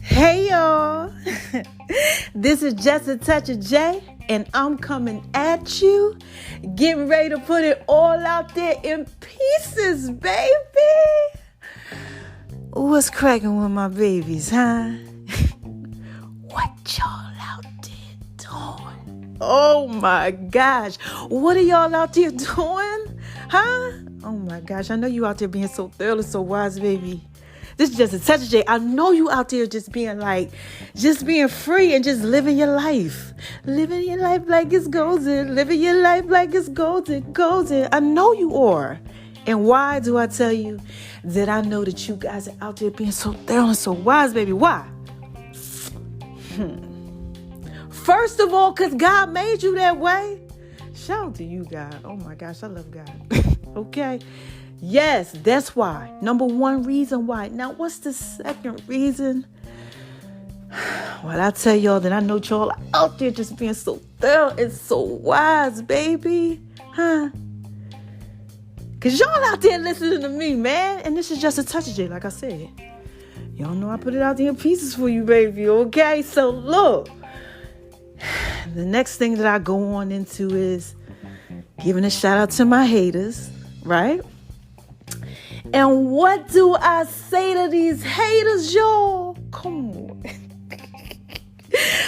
Hey y'all, this is just a touch of J, and I'm coming at you, getting ready to put it all out there in pieces, baby. What's cracking with my babies, huh? What y'all out there doing? Oh my gosh, what are y'all out there doing, huh? Oh my gosh, I know you out there being so thorough, so wise, baby. This is just a touch of J. I know you out there just being free and just living your life. Living your life like it's golden. Living your life like it's golden. I know you are. And why do I tell you that I know that you guys are out there being so thorough and so wise, baby? Why? First of all, because God made you that way. Shout out to you, God. Oh my gosh, I love God. Okay? Yes, that's why. Number one reason why. Now, what's the second reason? Well, I tell y'all that I know y'all are out there just being so thorough and so wise, baby. Huh? Because y'all out there listening to me, man. And this is just a touch of J, like I said. Y'all know I put it out there in pieces for you, baby. Okay? So, look. The next thing that I go on into is giving a shout out to my haters, right? And what do I say to these haters, y'all? Come on.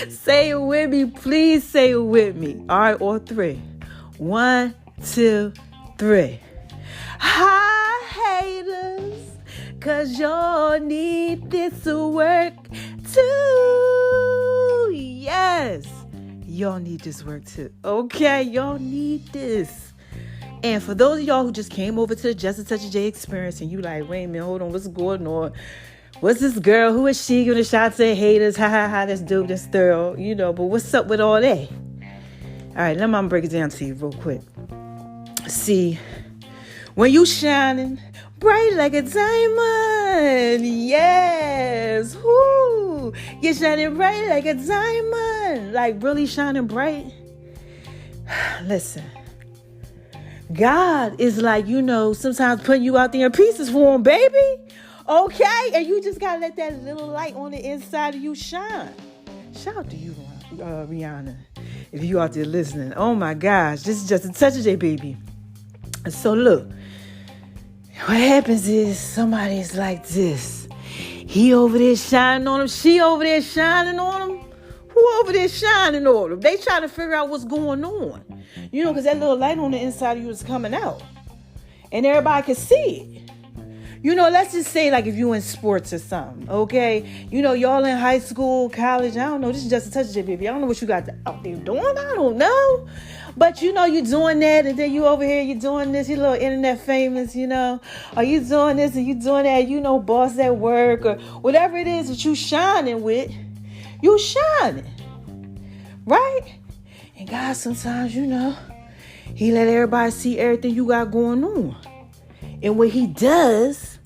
Say it with me. Please say it with me. All right, all three. 1, 2, 3. Hi, haters. Because y'all need this to work too. Yes. Y'all need this work too. Okay, y'all need this. And for those of y'all who just came over to the Just a Touch of J experience and you like, wait a minute, hold on, what's going on? What's this girl? Who is she? Giving a shot to haters? Ha ha ha, that's dope, that's thorough. You know, but what's up with all that? All right, let me break it down to you real quick. See, when you shining bright like a diamond, yes, whoo, you're shining bright like a diamond, like really shining bright. Listen. God is like, sometimes putting you out there in pieces for him, baby. Okay? And you just got to let that little light on the inside of you shine. Shout out to you, Rihanna, if you out there listening. Oh, my gosh. This is just a touch of J, baby. So, look. What happens is somebody's like this. He over there shining on him. She over there shining on him. Who over there shining on them? They trying to figure out what's going on. Because that little light on the inside of you is coming out. And everybody can see it. Let's just say like if you in sports or something, okay? Y'all in high school, college, I don't know. This is just a touch of it, baby. I don't know what you got out there doing. I don't know. But, you're doing that and then you over here, you're doing this, you're a little internet famous, Or you doing this and you doing that, boss at work or whatever it is that you shining with. You shining, right? And God sometimes, he let everybody see everything you got going on. And what he does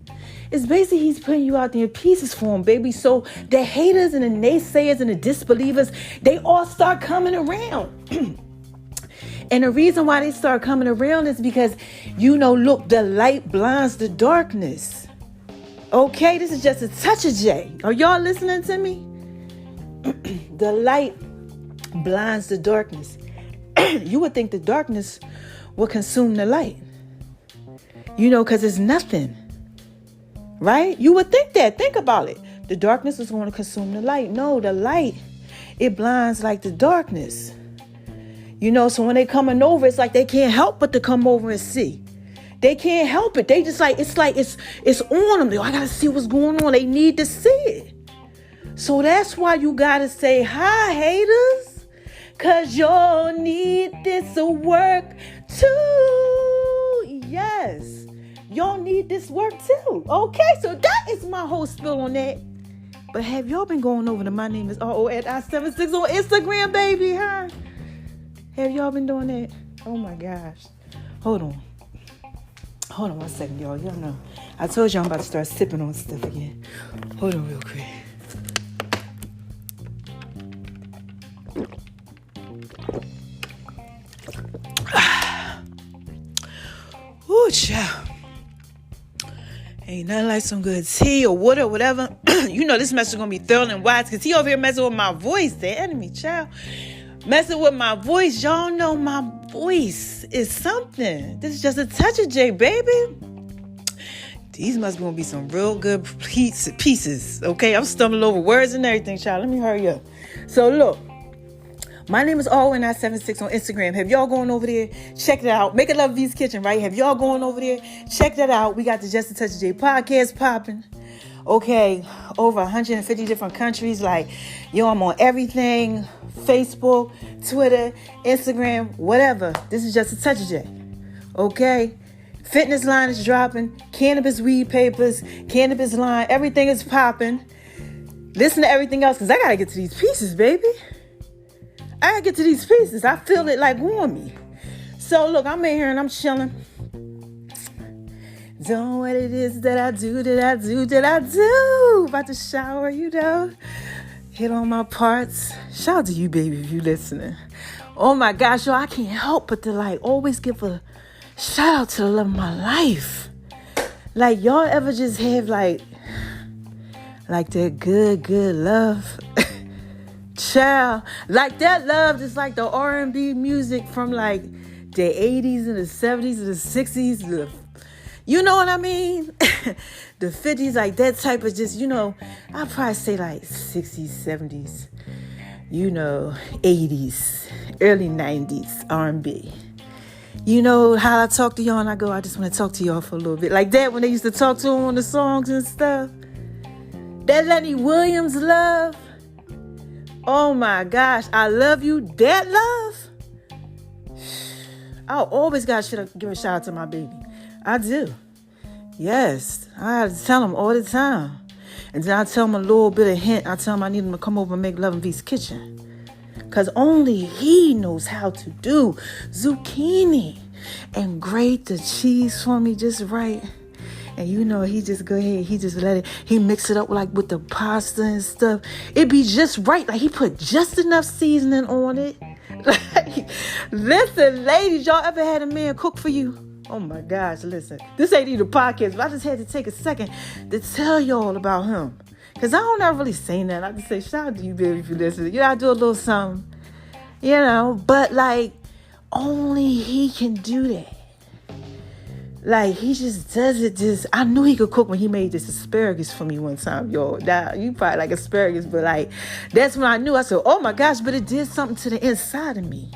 is basically he's putting you out there in pieces for him, baby. So the haters and the naysayers and the disbelievers, they all start coming around. And the reason why they start coming around is because, look, the light blinds the darkness. Okay, this is just a touch of J. Are y'all listening to me? The light blinds the darkness. You would think the darkness will consume the light. Because it's nothing. Right? You would think that. Think about it. The darkness is going to consume the light. No, the light, it blinds like the darkness. So when they coming over, it's like they can't help but to come over and see. They can't help it. They just it's on them. I got to see what's going on. They need to see it. So that's why you gotta say, hi, haters, because y'all need this to work too. Yes, y'all need this work too. Okay, so that is my whole spill on that. But have y'all been going over to my name is RO at I76 on Instagram, baby, huh? Have y'all been doing that? Oh my gosh. Hold on 1 second, y'all. Y'all know. I told you I'm about to start sipping on stuff again. Hold on real quick. Ooh, child. Ain't nothing like some good tea or water or whatever. You know this message is going to be thorough and wise because he over here messing with my voice. The enemy, child. Messing with my voice. Y'all know my voice is something. This is just a touch of J, baby. These must be going to be some real good pieces. Okay, I'm stumbling over words and everything, child. Let me hurry up. So, look. My name is RN976 on Instagram. Have y'all going over there? Check it out. Make a Love V's Kitchen, right? Have y'all going over there? Check that out. We got the Just a Touch of J podcast popping. Okay, over 150 different countries. Like, yo, I'm on everything. Facebook, Twitter, Instagram, whatever. This is Just a Touch of J. Okay? Fitness line is dropping. Cannabis weed papers. Cannabis line. Everything is popping. Listen to everything else because I got to get to these pieces, baby. I gotta get to these pieces. I feel it like on me. So look, I'm in here and I'm chilling. Doing what it is that I do. About to shower, you know. Hit on my parts. Shout out to you, baby, if you listening. Oh my gosh, yo, I can't help but to like always give a shout out to the love of my life. Like y'all ever just have like that good love? Child, like that love is like the R&B music from like the 80s and the 70s and the 60s. You know what I mean? The 50s, like that type of just, you know, I'd probably say like 60s, 70s, you know, 80s, early 90s R&B. You know how I talk to y'all and I go, I just want to talk to y'all for a little bit. Like that when they used to talk to them on the songs and stuff. That Lenny Williams love. Oh my gosh, I love you. That love. I always gotta give a shout out to my baby. I do. Yes, I have to tell him all the time. And then I tell him a little bit of hint. I tell him I need him to come over and make Love in V's Kitchen. Because only he knows how to do zucchini and grate the cheese for me just right. And you know, he just go ahead, he just let it, he mix it up like with the pasta and stuff. It be just right. Like he put just enough seasoning on it. Like, listen, ladies, y'all ever had a man cook for you? Oh my gosh, listen. This ain't even a podcast, but I just had to take a second to tell y'all about him. Because I don't ever really say that. I just say, shout out to you, baby, if you listen. You know, I do a little something. You know, but like, only he can do that. Like, he just does it just... I knew he could cook when he made this asparagus for me one time, yo. Now, you probably like asparagus, but, like, that's when I knew. I said, oh, my gosh, but it did something to the inside of me.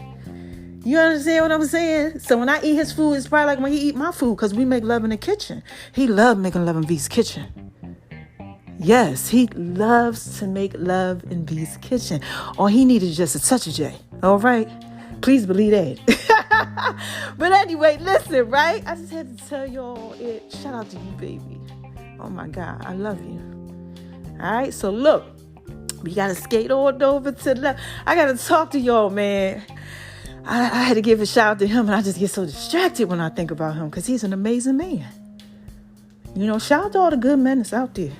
You understand what I'm saying? So when I eat his food, it's probably like when he eat my food because we make love in the kitchen. He loved making love in V's Kitchen. Yes, he loves to make love in V's Kitchen. All he needed is just a touch of J. All right? Please believe that. But anyway, listen, right? I just had to tell y'all it. Shout out to you, baby. Oh, my God. I love you. All right? So, look. We got to skate on over to the left. I got to talk to y'all, man. I had to give a shout out to him, and I just get so distracted when I think about him because he's an amazing man. You know, shout out to all the good men that's out there.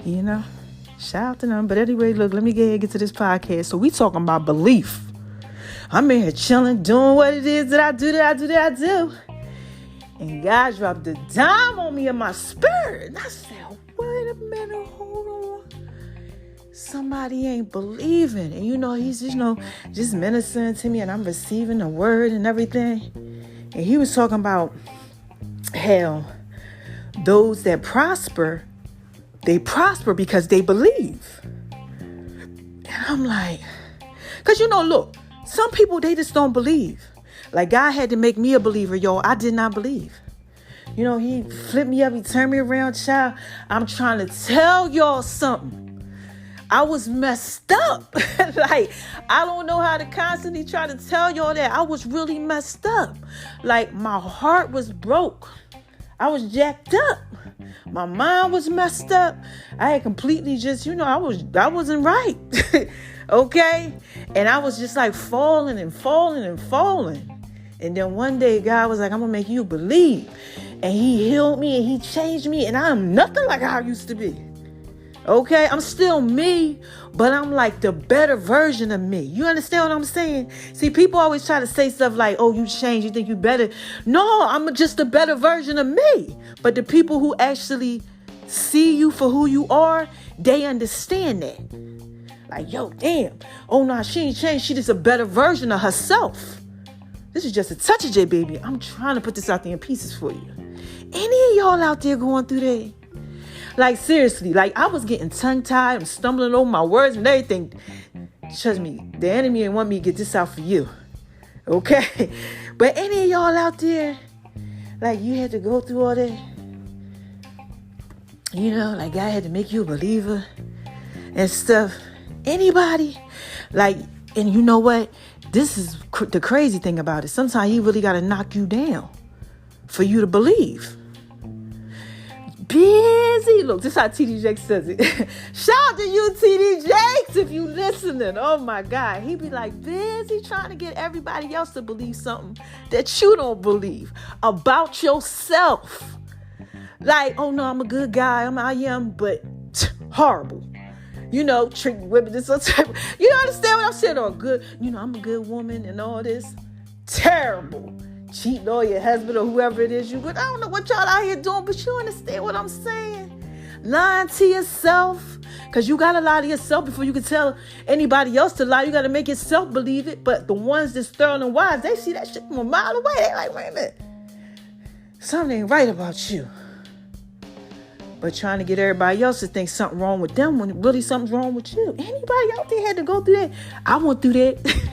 You know? Shout out to them. But anyway, look, let me get to this podcast. So, we talking about belief. I'm in here chilling, doing what it is that I do. And God dropped the dime on me in my spirit. And I said, wait a minute, hold on. Somebody ain't believing. And you know, he's just ministering to me and I'm receiving the word and everything. And he was talking about how those that prosper, they prosper because they believe. And I'm like, because you know, look, some people, they just don't believe. Like, God had to make me a believer, y'all. I did not believe. You know, he flipped me up. He turned me around, child. I'm trying to tell y'all something. I was messed up. Like, I don't know how to constantly try to tell y'all that. I was really messed up. Like, my heart was broke. I was jacked up. My mind was messed up. I had completely just, I wasn't right. Okay? And I was just like falling. And then one day God was like, I'm going to make you believe. And he healed me and he changed me. And I'm nothing like how I used to be. Okay, I'm still me, but I'm like the better version of me. You understand what I'm saying? See, people always try to say stuff like, oh, you changed, you think you better. No, I'm just a better version of me. But the people who actually see you for who you are, they understand that. Like, yo, damn. Oh, no, she ain't changed. She just a better version of herself. This is just a touch of J, baby. I'm trying to put this out there in pieces for you. Any of y'all out there going through that? Like, seriously, like, I was getting tongue-tied. I'm stumbling over my words and everything. Trust me, the enemy didn't want me to get this out for you. Okay? But any of y'all out there, like, you had to go through all that? You know, like, God had to make you a believer and stuff. Anybody? Like, and you know what? This is the crazy thing about it. Sometimes he really got to knock you down for you to believe. Busy. Look, this is how TD Jakes says it. Shout out to you, TD Jakes, if you listening. Oh my God. He be like, busy trying to get everybody else to believe something that you don't believe about yourself. Like, oh no, I'm a good guy. I am, but horrible. You know, treat women this type. You don't understand what I'm saying? Or good, you know, I'm a good woman and all this. Terrible. Cheating on your husband or whoever it is you with. I don't know what y'all out here doing, but you understand what I'm saying. Lying to yourself. Because you got to lie to yourself before you can tell anybody else to lie. You got to make yourself believe it. But the ones that's thorough and wise, they see that shit from a mile away. They like, wait a minute. Something ain't right about you. But trying to get everybody else to think something wrong with them when really something's wrong with you. Anybody out there had to go through that? I went through that.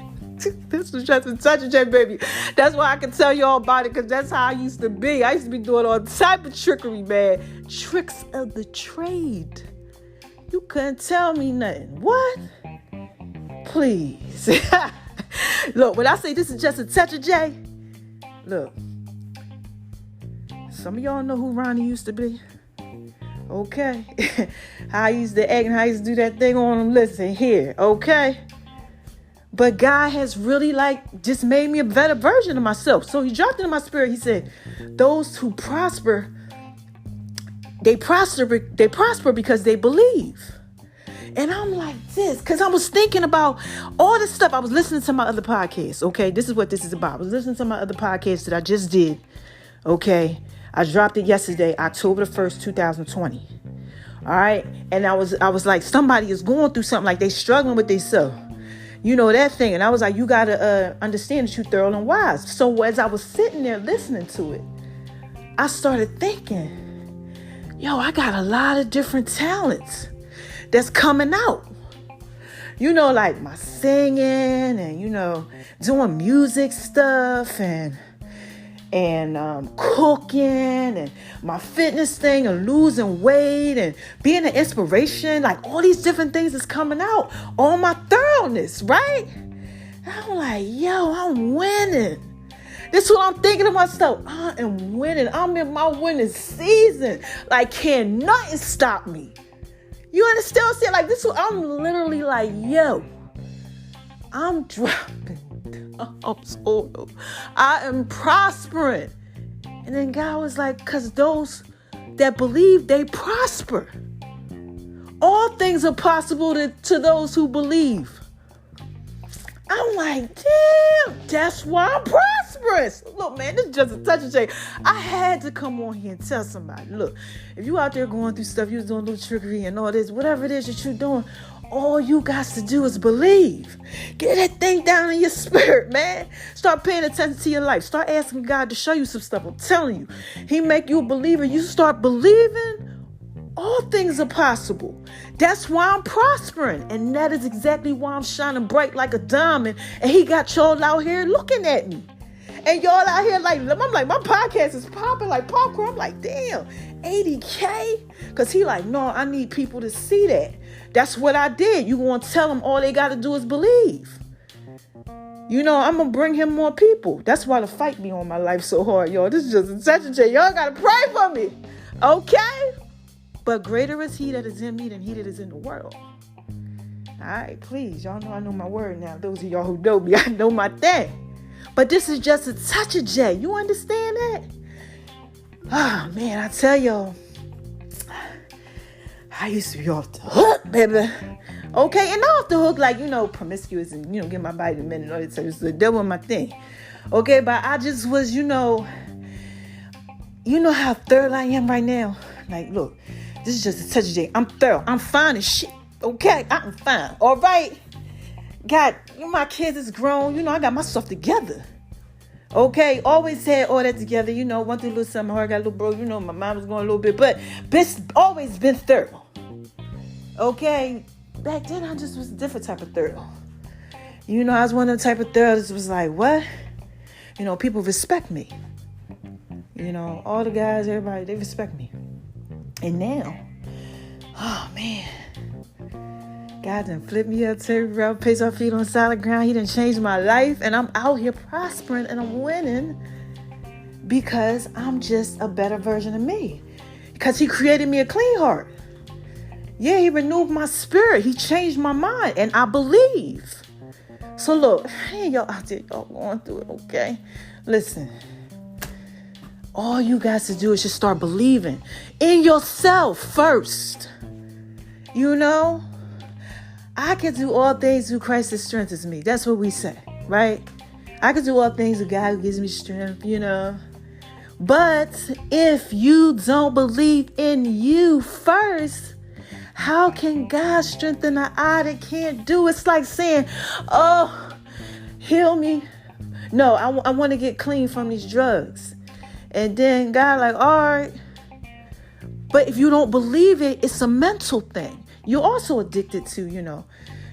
This was just a touch of J, baby. That's why I can tell you all about it, because that's how I used to be. I used to be doing all type of trickery, man. Tricks of the trade. You couldn't tell me nothing. What? Please. Look, when I say this is just a touch of J, look. Some of y'all know who Ronnie used to be. Okay. How I used to act and how I used to do that thing on him. Listen here. Okay. But God has really just made me a better version of myself. So he dropped it in my spirit. He said, those who prosper, they prosper because they believe. And I'm like this, because I was thinking about all this stuff. I was listening to my other podcast. Okay. This is what this is about. I was listening to my other podcast that I just did. Okay. I dropped it yesterday, October the 1st, 2020. All right. And I was like, somebody is going through something, like they struggling with themselves. You know, that thing. And I was like, you got to understand that you're thorough and wise. So as I was sitting there listening to it, I started thinking, yo, I got a lot of different talents that's coming out. You know, like my singing and, you know, doing music stuff and cooking and my fitness thing and losing weight and being an inspiration. Like all these different things is coming out. All my thoroughness, right? And I'm like, yo, I'm winning. This is what I'm thinking to myself. I am winning. I'm in my winning season. Like, can nothing stop me? You understand what I'm saying? Like, this is what I'm literally like, yo, I'm dropping. I am prospering. And then God was like, because those that believe, they prosper. All things are possible to those who believe. I'm like, damn, that's why I'm prosperous. Look, man, this is just a touch of shade. I had to come on here and tell somebody, look, if you out there going through stuff, you're doing a little trickery and all this, whatever it is that you're doing, all you got to do is believe. Get that thing down in your spirit, man. Start paying attention to your life. Start asking God to show you some stuff. I'm telling you, he make you a believer. You start believing, all things are possible. That's why I'm prospering. And that is exactly why I'm shining bright like a diamond. And he got y'all out here looking at me. And y'all out here like, I'm like, my podcast is popping like popcorn. I'm like, damn, 80K? Because he like, no, I need people to see that. That's what I did. You want to tell them all they got to do is believe. You know, I'm going to bring him more people. That's why the fight be on my life so hard, y'all. This is just a touch of J. Y'all got to pray for me. Okay? But greater is he that is in me than he that is in the world. All right, please. Y'all know I know my word now. Those of y'all who know me, I know my thing. But this is just a touch of J. You understand that? Oh, man, I tell y'all. I used to be off the hook, baby. Okay, and not off the hook like, promiscuous and, get my body in a minute and all that type of stuff. That was my thing. Okay, but I just was, how thorough I am right now? Like, look, this is just a touch of day. I'm thorough. I'm fine as shit. Okay, I'm fine. All right. God, my kids is grown. I got my stuff together. Okay, always had all that together. Went through a little something hard, got a little broke. My mind was going a little bit, but always been thorough. Okay, back then I just was a different type of thorough. I was one of the type of thorough that was like, what? People respect me. All the guys, everybody, they respect me. And now, oh man, God done flipped me up to every route, placed our feet on solid ground. He done changed my life, and I'm out here prospering and I'm winning because I'm just a better version of me. Because he created me a clean heart. Yeah, he renewed my spirit. He changed my mind, and I believe. So look, hey, y'all out there, y'all going through it, okay? Listen, all you guys to do is just start believing in yourself first. I can do all things through Christ that strengthens me. That's what we say, right? I can do all things with God who gives me strength, But if you don't believe in you first, how can God strengthen an eye that can't do? It's like saying, oh, heal me. No, I want to get clean from these drugs. And then God like, all right. But if you don't believe it, it's a mental thing. You're also addicted to,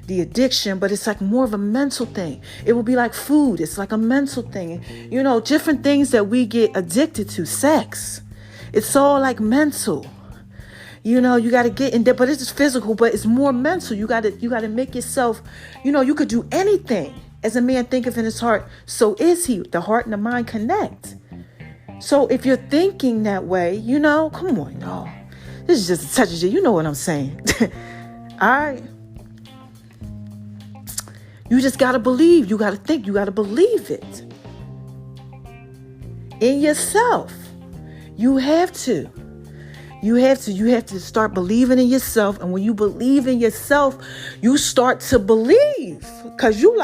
the addiction, but it's like more of a mental thing. It will be like food. It's like a mental thing. Different things that we get addicted to, sex. It's all like mental. You got to get in there, but it's just physical, but it's more mental. You got to make yourself, you could do anything. As a man thinketh in his heart, so is he. The heart and the mind connect. So if you're thinking that way, come on, y'all. This is just a touch of it. You know what I'm saying. All right. You just got to believe. You got to think. You got to believe it. In yourself. You have to. You have to start believing in yourself. And when you believe in yourself, you start to believe. Because you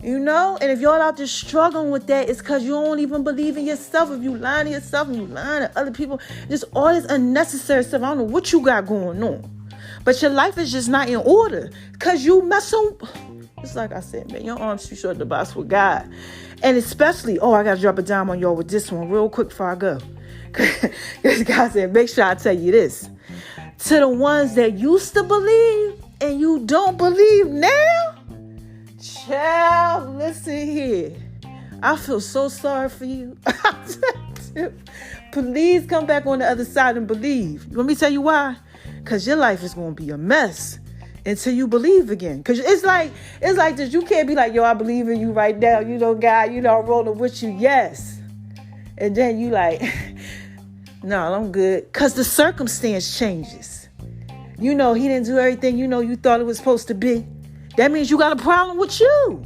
and if y'all out there struggling with that, it's because you don't even believe in yourself. If you lying to yourself and you lying to other people, just all this unnecessary stuff. I don't know what you got going on. But your life is just not in order. Because you messing. It's like I said, man, your arms too short to box with God. And especially, I got to drop a dime on y'all with this one real quick before I go. Because God said, make sure I tell you this. To the ones that used to believe and you don't believe now, child, listen here. I feel so sorry for you. Please come back on the other side and believe. Let me tell you why. Because your life is going to be a mess until you believe again. Because it's like this. You can't be like, yo, I believe in you right now. God, I'm rolling with you. Yes. And then you like, no, I'm good. Because the circumstance changes. He didn't do everything, you thought it was supposed to be. That means you got a problem with you.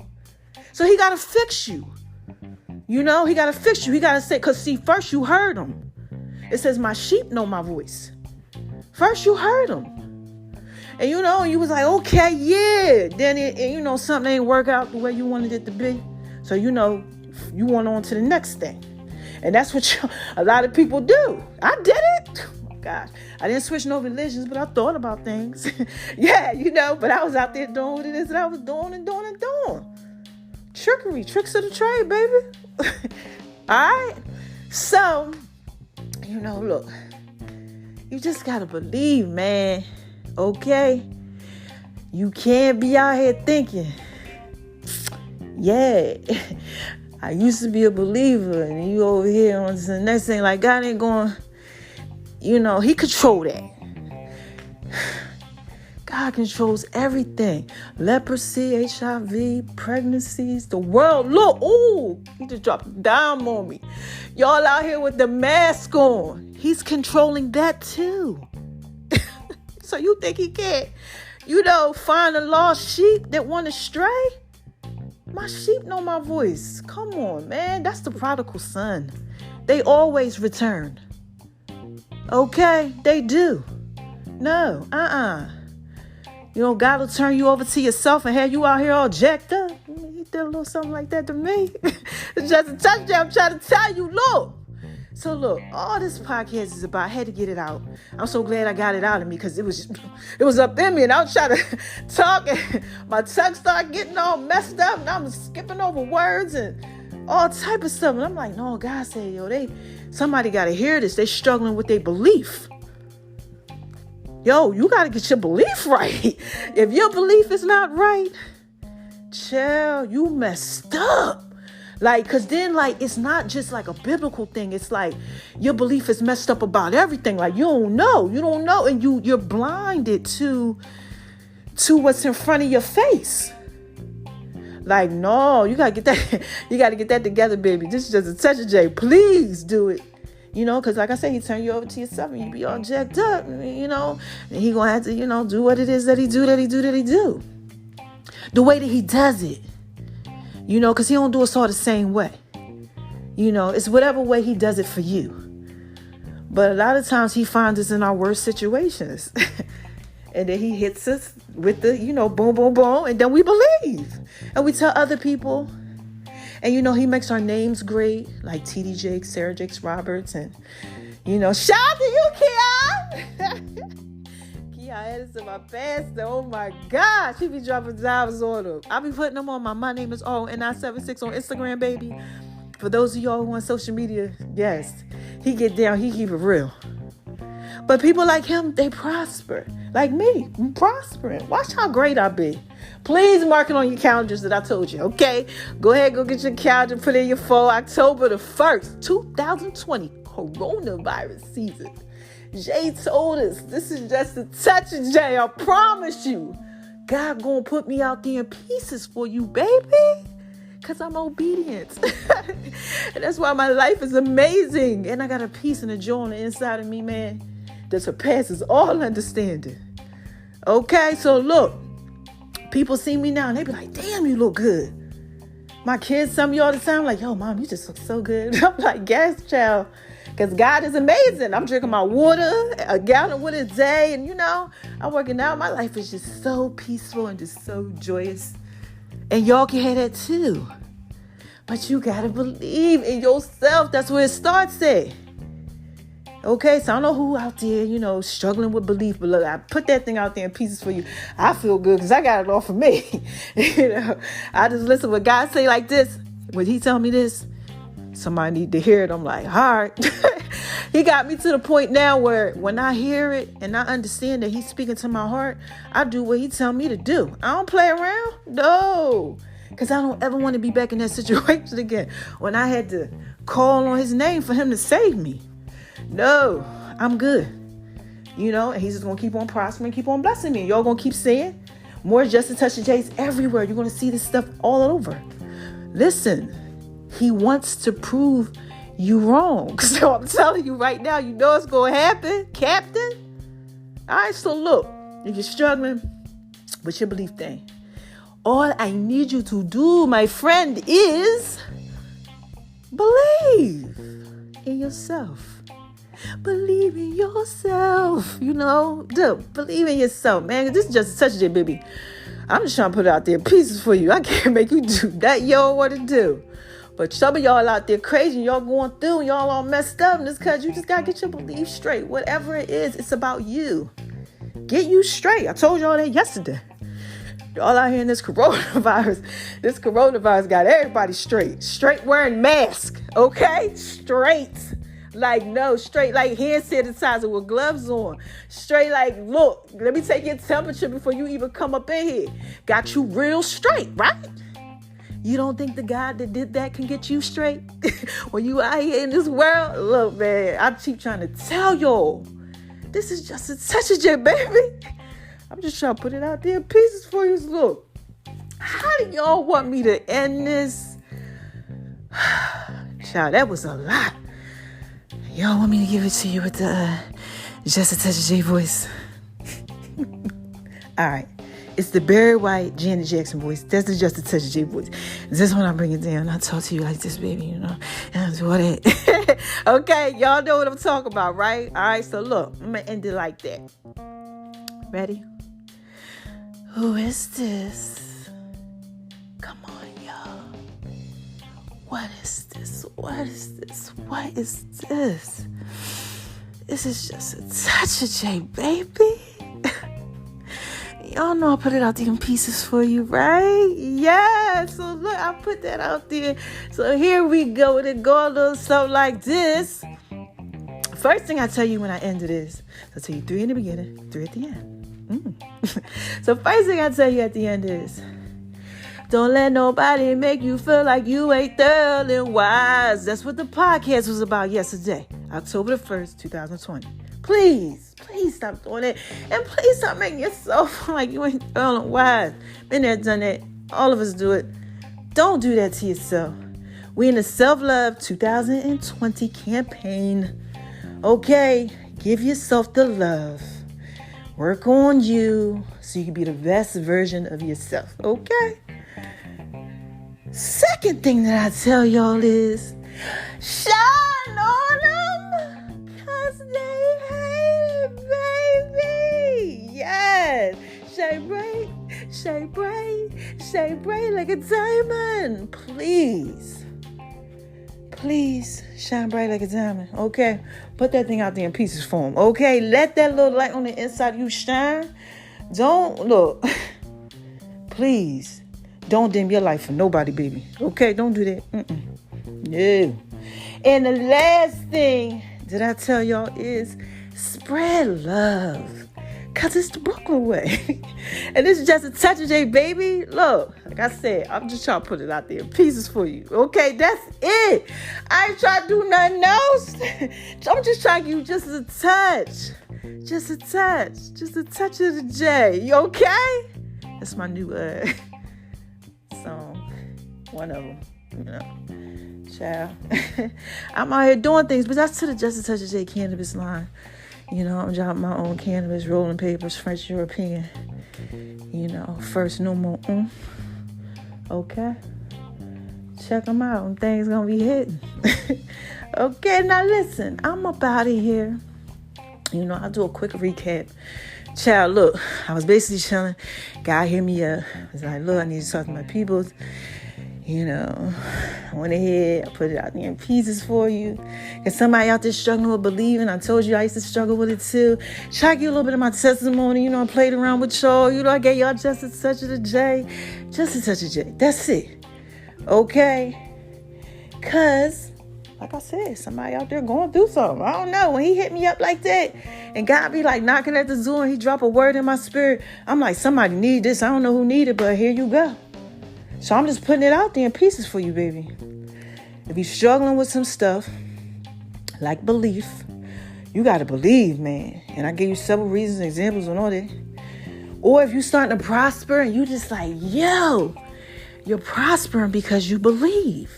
So he got to fix you. He got to fix you. He got to say, because see, first you heard him. It says, my sheep know my voice. First you heard him. And you was like, okay, yeah. Then something ain't work out the way you wanted it to be. So you went on to the next thing. And that's what a lot of people do. I did it. Oh my gosh. I didn't switch no religions, but I thought about things. Yeah, but I was out there doing what it is that I was doing and doing and doing. Trickery, tricks of the trade, baby. All right. So, look, you just got to believe, man. Okay. You can't be out here thinking, yeah, I used to be a believer, and you over here on the next thing, like God ain't going, he control that. God controls everything. Leprosy, HIV, pregnancies, the world. Look, he just dropped a dime on me. Y'all out here with the mask on. He's controlling that too. So you think he can't, find a lost sheep that want to stray? My sheep know my voice. Come on, man. That's the prodigal son. They always return. Okay? They do. No, God will turn you over to yourself and have you out here all jacked up. He did a little something like that to me. It's just a touchdown. I'm trying to tell you, look. So look, all this podcast is about, I had to get it out. I'm so glad I got it out of me because it was up in me and I was trying to talk and my tongue started getting all messed up and I'm skipping over words and all type of stuff. And I'm like, no, God said, somebody got to hear this. They struggling with their belief. You got to get your belief right. If your belief is not right, chill, you messed up. Cause then it's not just like a biblical thing. It's like your belief is messed up about everything. You don't know. And you're blinded to what's in front of your face. No, you gotta get that together, baby. This is just a touch of J. Please do it. Cause like I said, he turn you over to yourself and you be all jacked up, and he gonna have to, do what it is that he do. The way that he does it. Because he don't do us all the same way. It's whatever way he does it for you. But a lot of times he finds us in our worst situations. And then he hits us with the, boom, boom, boom. And then we believe. And we tell other people. And, he makes our names great. Like T.D. Jakes, Sarah Jakes Roberts. And, shout out to you, Keon. Edison, my pastor. Oh my God, she be dropping dimes on them. I be putting them on my name is O976 on Instagram, baby. For those of y'all who on social media, yes, he get down, he keep it real. But people like him, they prosper. Like me, I'm prospering. Watch how great I be. Please mark it on your calendars that I told you, okay? Go ahead, go get your calendar, put in your phone. October the 1st, 2020, coronavirus season. Jay told us, this is just a touch of Jay. I promise you. God gonna put me out there in pieces for you, baby. Because I'm obedient. And that's why my life is amazing. And I got a peace and a joy on the inside of me, man, that surpasses all understanding. Okay, so look. People see me now and they be like, damn, you look good. My kids, some of you all the time, like, yo, mom, you just look so good. I'm like, yes, child. Because God is amazing. I'm drinking my water, a gallon of water a day. And, I'm working out. My life is just so peaceful and just so joyous. And y'all can have that too. But you got to believe in yourself. That's where it starts at. Okay, so I don't know who out there, struggling with belief. But look, I put that thing out there in pieces for you. I feel good because I got it all for me. I just listen what God say like this. When he tell me this, somebody need to hear it. I'm like, all right. He got me to the point now where when I hear it and I understand that he's speaking to my heart, I do what he tell me to do. I don't play around. No. Because I don't ever want to be back in that situation again when I had to call on his name for him to save me. No, I'm good. And he's just going to keep on prospering, keep on blessing me. Y'all going to keep saying more Just a Touch of J's everywhere. You're going to see this stuff all over. Listen. He wants to prove you wrong. So I'm telling you right now, it's going to happen, Captain. All right, so look, if you're struggling with your belief thing, all I need you to do, my friend, is believe in yourself. Believe in yourself, believe in yourself, man. This is just a touch of it, baby. I'm just trying to put it out there pieces for you. I can't make you do that. You don't want to do. But some of y'all out there crazy, y'all going through, y'all all messed up, and it's because you just got to get your belief straight. Whatever it is, it's about you. Get you straight. I told y'all that yesterday. Y'all out here in this coronavirus got everybody straight. Straight wearing masks, okay? Straight. Straight like hand sanitizer with gloves on. Straight like, look, let me take your temperature before you even come up in here. Got you real straight, right? You don't think the God that did that can get you straight? When you out here in this world? Look, man, I keep trying to tell y'all. This is just a touch of J, baby. I'm just trying to put it out there in pieces for you. Look, how do y'all want me to end this? Child, that was a lot. Y'all want me to give it to you with the Just a Touch of J voice? All right. It's the Barry White, Janet Jackson voice. That's the Just a Touch of J voice. This when I bring it down. I talk to you like this, baby, And I do all that. Okay, y'all know what I'm talking about, right? All right, so look, I'm going to end it like that. Ready? Who is this? Come on, y'all. What is this? What is this? What is this? This is just a touch of J, baby. Y'all know I put it out there in pieces for you, right? Yeah. So look, I put that out there. So here we go. It go a little something like this. First thing I tell you when I end it is, I'll tell you 3 in the beginning, 3 at the end. So first thing I tell you at the end is, don't let nobody make you feel like you ain't thoroughly wise. That's what the podcast was about yesterday, October the 1st, 2020. Please stop doing it. And please stop making yourself feel like you ain't thoroughly wise. Been there, done that. All of us do it. Don't do that to yourself. We in the Self-Love 2020 campaign. Okay, give yourself the love. Work on you so you can be the best version of yourself. Okay? Second thing that I tell y'all is, shine on them, cause they hate it, baby. Yes. Shine bright, shine bright, shine bright like a diamond. Please shine bright like a diamond. Okay? Put that thing out there in pieces for them. Okay? Let that little light on the inside of you shine. Don't, look, please. Don't dim your life for nobody, baby. Okay, don't do that. No. And the last thing that I tell y'all is spread love. Because it's the Brooklyn way. And this is just a touch of J, baby. Look, like I said, I'm just trying to put it out there in pieces for you. Okay, that's it. I ain't trying to do nothing else. I'm just trying to give you just a touch. Just a touch. Just a touch of the J. You okay? That's my new song. One of them. You know. Child. I'm out here doing things, but that's to the Just a Touch of J cannabis line. You know, I'm dropping my own cannabis, rolling papers, French European. You know, first numero un. Okay? Check them out. Them things gonna be hitting. Okay, now listen. I'm up out of here. You know, I'll do a quick recap. Child, look, I was basically chilling. Guy hit me up. I was like, look, I need to talk to my people. You know, I went ahead, I put it out there in pieces for you. Because somebody out there struggling with believing. I told you I used to struggle with it too. Try to get a little bit of my testimony. You know, I played around with y'all. You know, I gave y'all just a touch of the J. Just a touch of J. That's it. Okay? Because, like I said, somebody out there going through something. I don't know. When he hit me up like that, and God be like knocking at the door, and he drop a word in my spirit, I'm like, somebody need this. I don't know who need it, but here you go. So I'm just putting it out there in pieces for you, baby. If you're struggling with some stuff, like belief, you got to believe, man. And I gave you several reasons, examples on all that. Or if you're starting to prosper and you just like, yo, you're prospering because you believe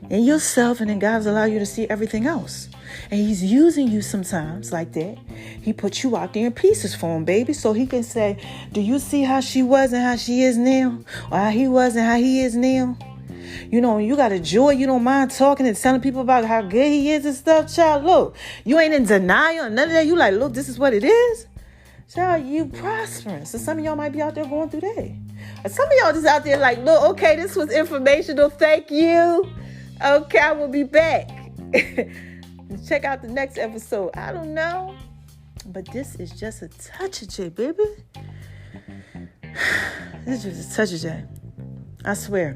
in yourself, and then God's allow you to see everything else. And he's using you sometimes like that. He put you out there in pieces for him, baby. So he can say, do you see how she was and how she is now? Or how he was and how he is now? You know, you got a joy. You don't mind talking and telling people about how good he is and stuff. Child, look, you ain't in denial and none of that. You like, look, this is what it is. Child, you prospering. So some of y'all might be out there going through that. Or some of y'all just out there like, look, okay, this was informational. Thank you. Okay, I will be back. Check out the next episode. I don't know. But this is just a touch of J, baby. This is just a touch of J. I swear.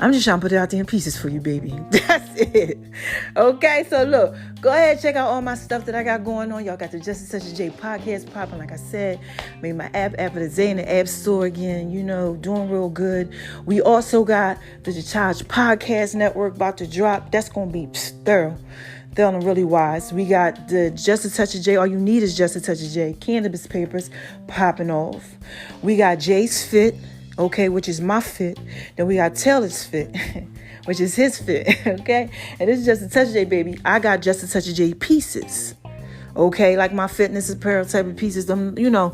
I'm just trying to put it out there in pieces for you, baby. That's it. Okay, so look. Go ahead, check out all my stuff that I got going on. Y'all got the Just Such a J podcast popping, like I said. Made my app of the day in the app store again. You know, doing real good. We also got the Charge Podcast Network about to drop. That's going to be thorough. They're really wise. We got the Just a Touch of J. All you need is Just a Touch of J. Cannabis papers popping off. We got Jay's Fit, okay, which is my fit. Then we got Taylor's Fit, which is his fit, okay? And this is Just a Touch of J, baby. I got Just a Touch of J pieces, okay? Like my fitness apparel type of pieces, them, you know,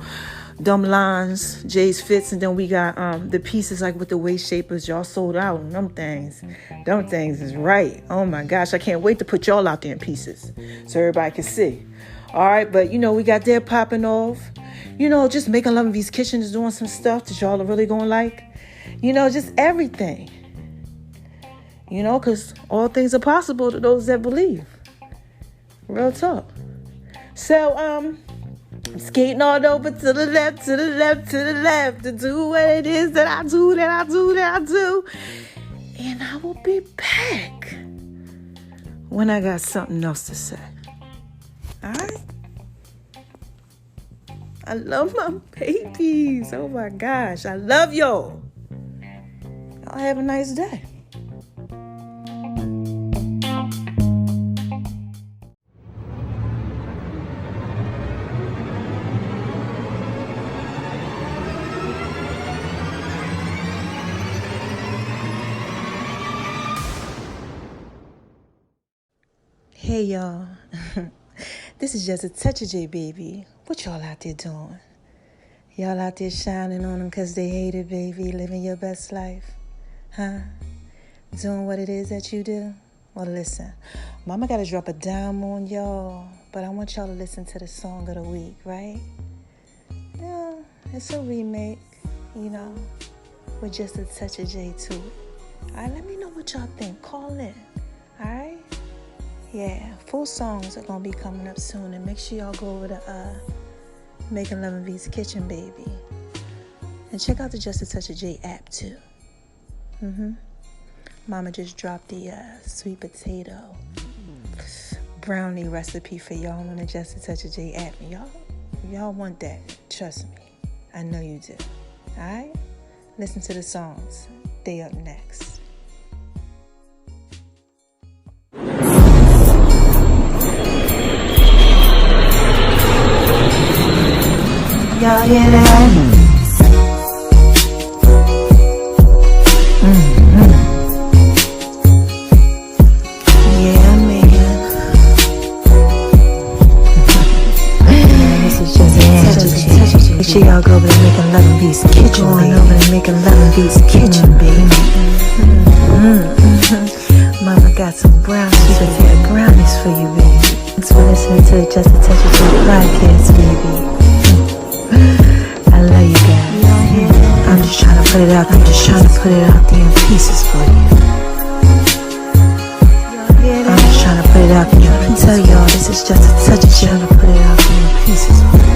them lines, Jay's Fits, and then we got the pieces like with the waist shapers. Y'all sold out on them things. Them things is right. Oh my gosh, I can't wait to put y'all out there in pieces so everybody can see. All right, but we got that popping off. Just making love in these kitchens, doing some stuff that y'all are really gonna like. Just everything. Because all things are possible to those that believe. Real talk. So, I'm skating all over to the left, to the left, to the left, to do what it is that I do. And I will be back when I got something else to say. All right? I love my babies. Oh my gosh. I love y'all. Y'all have a nice day. Hey y'all, this is just a touch of J, baby. What y'all out there doing? Y'all out there shining on them because they hate it, baby, living your best life, huh? Doing what it is that you do? Well, listen, mama got to drop a dime on y'all, but I want y'all to listen to the song of the week, right? Yeah, it's a remake, with just a touch of J to it. All right, let me know what y'all think. Call in, all right? Yeah, full songs are going to be coming up soon. And make sure y'all go over to Making Love in V's Kitchen, baby. And check out the Just a Touch of J app, too. Mama just dropped the sweet potato brownie recipe for y'all on the Just a Touch of J app. Y'all want that. Trust me. I know you do. All right? Listen to the songs. They up next. Y'all hear that? Yeah, man. This is just a touch of J. Make sure y'all go over to Making Love in V's Kitchen. Going over to Making Love in V's Kitchen, baby. Mama got some brownies. She got brownies for you, baby. Thanks for listening to Just a Touch of J podcast, baby. I love you guys. I'm just trying to put it out there in pieces for you. I'm just trying to put it out there. I tell y'all, this is just a touch of J. Trying to put it out there in pieces for you.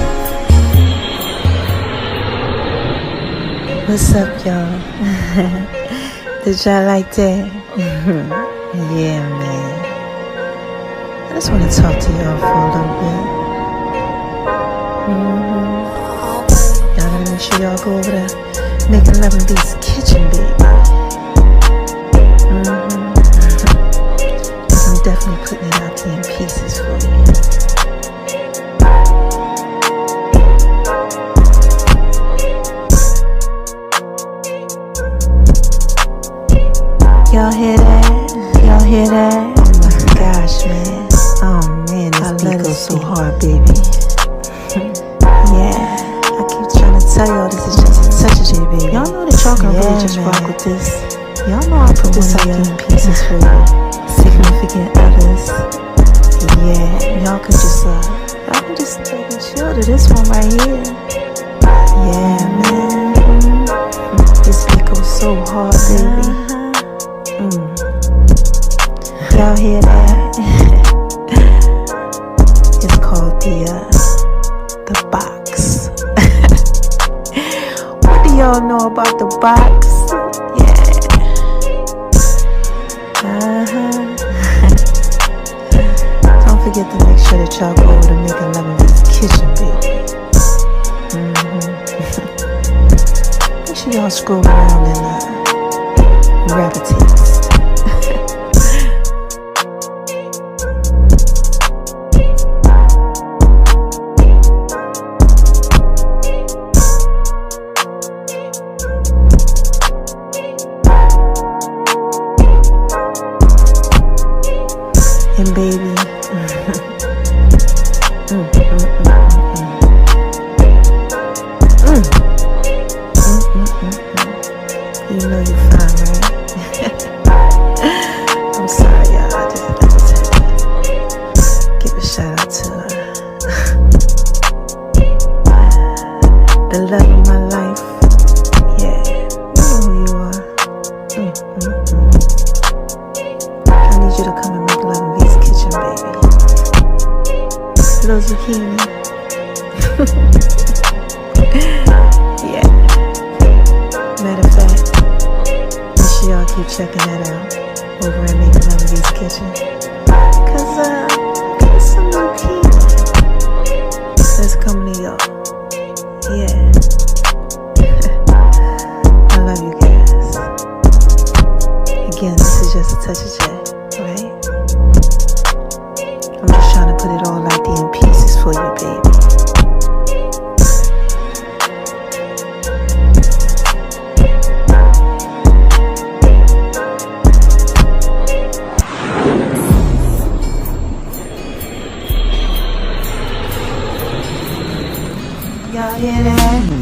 What's up, y'all? Did y'all like that? Yeah, man. I just want to talk to y'all for a little bit. Y'all gotta make sure y'all go over there Making Love in V's Kitchen, baby. I'm definitely putting it out there in pieces for you. Y'all hear that? Y'all hear that? Oh my gosh, man. Oh man, this beat goes so hard, baby. Yeah. Tell y'all this is just a touch of J, baby. Y'all know that y'all can really just rock with this. Y'all know I put this out in pieces for you. Significant others. Yeah, y'all can just chill to this one right here. Yeah, man. This beat goes so hard, baby. Y'all hear that? It's called the box. Y'all know about the box? Yeah. Don't forget to make sure that y'all go over to Making Love in V's Kitchen, baby. Make sure y'all scroll around and grab a taste. And baby, you know you're fine, right? little zucchini. Yeah. Matter of fact, make sure y'all keep checking that out over at Making Memories Kitchen. Cause got some new people that's coming to y'all. Yeah. I love you guys. Again, this is just a touch of chat, right? I'm just trying to put it all out there in pieces for you, baby. Y'all hear that?